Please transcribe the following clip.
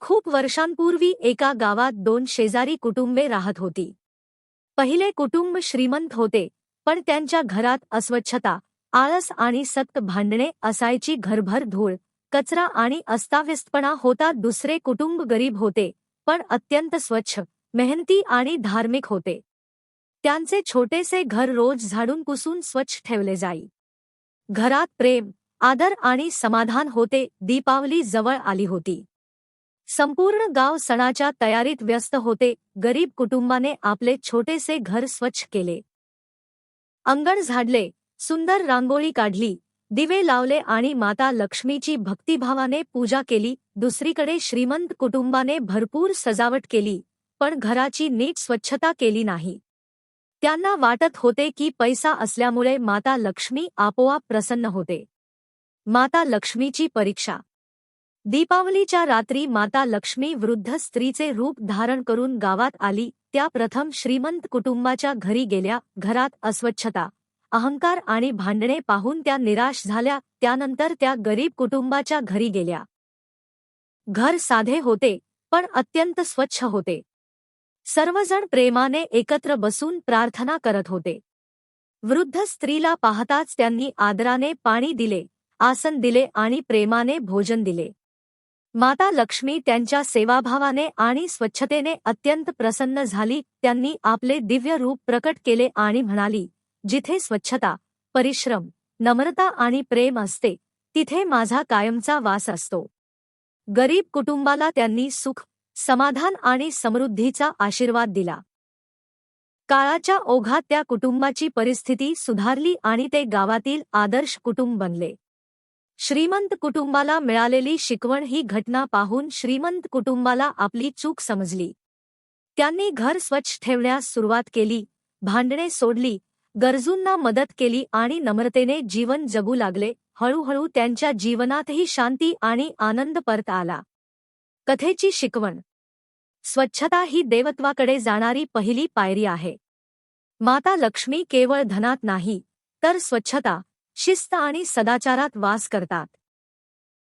खूप वर्षांपूर्वी एका गावात दोन शेजारी कुटुंबे राहत होती. पहिले कुटुंब श्रीमंत होते, पण त्यांच्या घरात अस्वच्छता, आळस आणि सतत भांडणे असायची. घरभर धूळ, कचरा आणि अस्ताव्यस्तपणा होता. दुसरे कुटुंब गरीब होते, पण अत्यंत स्वच्छ, मेहनती आणि धार्मिक होते. त्यांचे छोटेसे घर रोज झाडून पुसून स्वच्छ ठेवले जाई. घरात प्रेम, आदर आणि समाधान होते. दीपावली जवळ आली होती. संपूर्ण गाव सणाच्या तयारीत व्यस्त होते. गरीब कुटुंबाने आपले छोटेसे घर स्वच्छ केले. अंगण झाडले, सुंदर रांगोळी काढली, दिवे लावले आणि माता लक्ष्मीची भक्तिभावाने पूजा केली. दुसरीकडे श्रीमंत कुटुंबाने भरपूर सजावट केली, पण घराची नीट स्वच्छता केली नाही. त्यांना वाटत होते की पैसा असल्यामुळे माता लक्ष्मी आपोआप प्रसन्न होते. माता लक्ष्मीची परीक्षा. दीपावलीच्या रात्री माता लक्ष्मी वृद्ध स्त्रीचे रूप धारण करून गावात आली. त्या प्रथम श्रीमंत कुटुंबाच्या घरी गेल्या. घरात अस्वच्छता, अहंकार आणि भांडणे पाहून त्या निराश झाल्या. त्यानंतर त्या गरीब कुटुंबाच्या घरी गेल्या. घर साधे होते, पण अत्यंत स्वच्छ होते. सर्वजण प्रेमाने एकत्र बसून प्रार्थना करत होते. वृद्ध स्त्रीला पाहताच त्यांनी आदराने पाणी दिले, आसन दिले आणि प्रेमाने भोजन दिले. माता लक्ष्मी त्यांच्या सेवाभावाने आणि स्वच्छतेने अत्यंत प्रसन्न झाली. त्यांनी आपले दिव्य रूप प्रकट केले आणि म्हणाली, जिथे स्वच्छता, परिश्रम, नम्रता आणि प्रेम असते, तिथे माझा कायमचा वास असतो. गरीब कुटुंबाला त्यांनी सुख, समाधान आणि समृद्धीचा आशीर्वाद दिला. काळाच्या ओघात त्या कुटुंबाची परिस्थिती सुधारली आणि ते गावातील आदर्श कुटुंब बनले. श्रीमंत कुटुंबाला मिळालेली शिकवण. ही घटना पाहून श्रीमंत कुटुंबाला आपली चूक समजली. त्यांनी घर स्वच्छ ठेवण्यास सुरुवात केली, भांडणे सोडली, गरजूंना मदत केली आणि नम्रतेने जीवन जगू लागले. हळूहळू त्यांच्या जीवनातही शांती आणि आनंद परत आला. कथेची शिकवण. स्वच्छता ही देवत्वाकडे जाणारी पहिली पायरी आहे. माता लक्ष्मी केवळ धनात नाही, तर स्वच्छता, शिस्त आणि सदाचारात वास करतात.